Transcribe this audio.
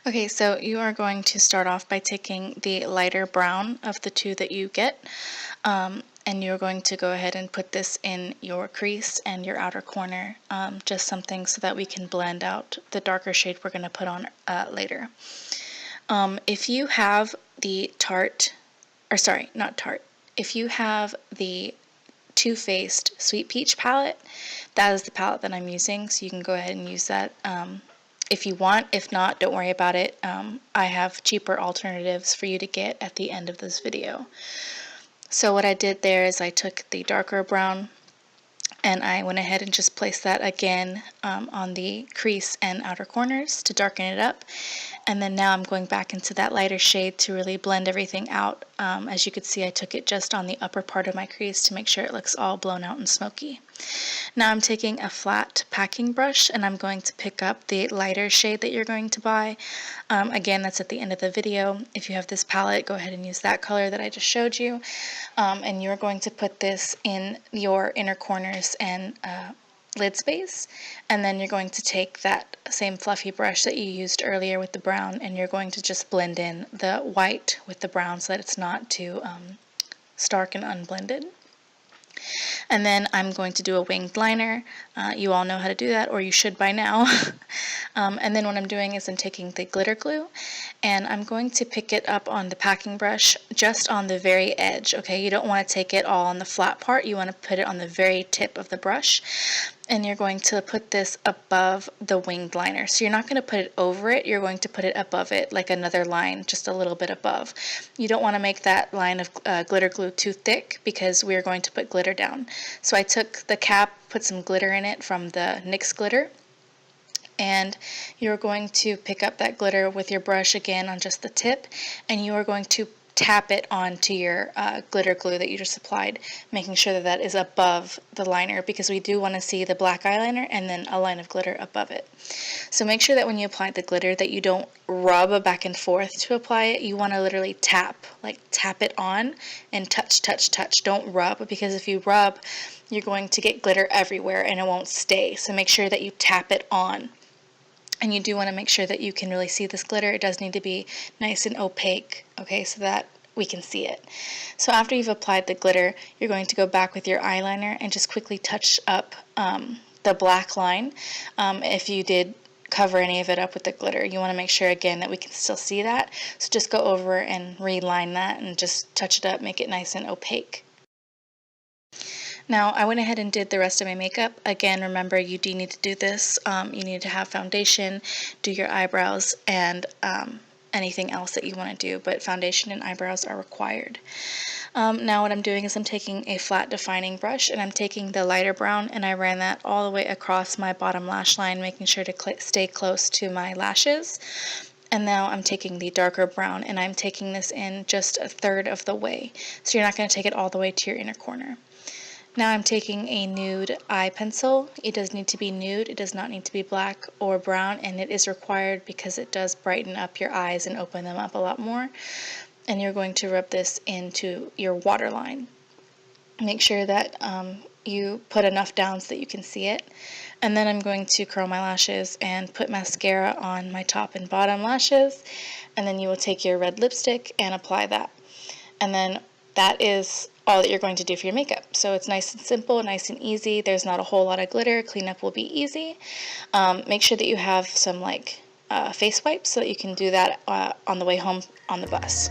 Okay, so you are going to start off by taking the lighter brown of the two that you get, and you're going to go ahead and put this in your crease and your outer corner, just something so that we can blend out the darker shade we're going to put on later. If you have the if you have the Too Faced Sweet Peach palette, that is the palette that I'm using, so you can go ahead and use that if you want. If not, don't worry about it. I have cheaper alternatives for you to get at the end of this video. So what I did there is I took the darker brown and I went ahead and just placed that again on the crease and outer corners to darken it up. And then now I'm going back into that lighter shade to really blend everything out. As you can see, I took it just on the upper part of my crease to make sure it looks all blown out and smoky. Now I'm taking a flat packing brush and I'm going to pick up the lighter shade that you're going to buy. Again, that's at the end of the video. If you have this palette, go ahead and use that color that I just showed you. And you're going to put this in your inner corners and lid space, and then you're going to take that same fluffy brush that you used earlier with the brown and you're going to just blend in the white with the brown so that it's not too stark and unblended. And then I'm going to do a winged liner. You all know how to do that, or you should by now. And then what I'm doing is I'm taking the glitter glue and I'm going to pick it up on the packing brush just on the very edge. Okay, you don't want to take it all on the flat part, you want to put it on the very tip of the brush. And you're going to put this above the winged liner. So you're not going to put it over it, you're going to put it above it, like another line, just a little bit above. You don't want to make that line of glitter glue too thick because we're going to put glitter down. So I took the cap, put some glitter in it from the NYX Glitter, and you're going to pick up that glitter with your brush again on just the tip, and you are going to tap it onto your glitter glue that you just applied, making sure that that is above the liner because we do want to see the black eyeliner and then a line of glitter above it. So make sure that when you apply the glitter that you don't rub back and forth to apply it. You want to literally tap, like tap it on and touch, touch, touch. Don't rub, because if you rub, you're going to get glitter everywhere and it won't stay. So make sure that you tap it on. And you do want to make sure that you can really see this glitter. It does need to be nice and opaque, okay, so that we can see it. So after you've applied the glitter, you're going to go back with your eyeliner and just quickly touch up the black line. If you did cover any of it up with the glitter, you want to make sure again that we can still see that. So just go over and reline that and just touch it up, make it nice and opaque. Now I went ahead and did the rest of my makeup. Again, remember you do need to do this. You need to have foundation, do your eyebrows, and anything else that you want to do, but foundation and eyebrows are required. Now what I'm doing is I'm taking a flat defining brush and I'm taking the lighter brown and I ran that all the way across my bottom lash line, making sure to stay close to my lashes. And now I'm taking the darker brown and I'm taking this in just a third of the way. So you're not going to take it all the way to your inner corner. Now I'm taking a nude eye pencil. It does need to be nude, it does not need to be black or brown, and it is required because it does brighten up your eyes and open them up a lot more. And you're going to rub this into your waterline. Make sure that you put enough down so that you can see it. And then I'm going to curl my lashes and put mascara on my top and bottom lashes. And then you will take your red lipstick and apply that. And then that is all that you're going to do for your makeup. So it's nice and simple, nice and easy. There's not a whole lot of glitter. Cleanup will be easy. Make sure that you have some face wipes so that you can do that on the way home on the bus.